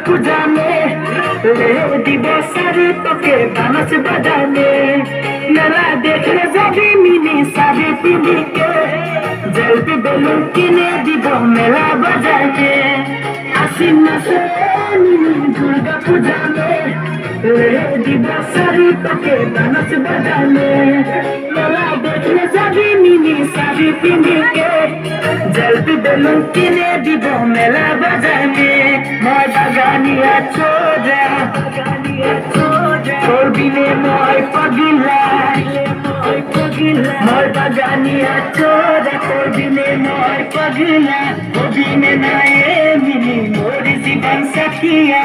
पूजा में ले दिबो सारी तोके बानस बजाने मेला देखने जाबी मिनी सारी पिंडी के जल्दी बेलून किने दिबो मेला बजाने आसिन मासे दुर्गा पूजा में ले दिबो सारी तोके बानस बजाने मेला देखने जाबी मिनी सारी पिंडी के जल्दी बेलून किने दिबो मेला बजाने মই বাগানিয়া ছোড়া তোর বিনে মই পাগিলা মই বাগানিয়া ছোড়া তোর বিনে মই পাগিলা ও বিনে নাই মিনি মোর জীবন সাথিয়া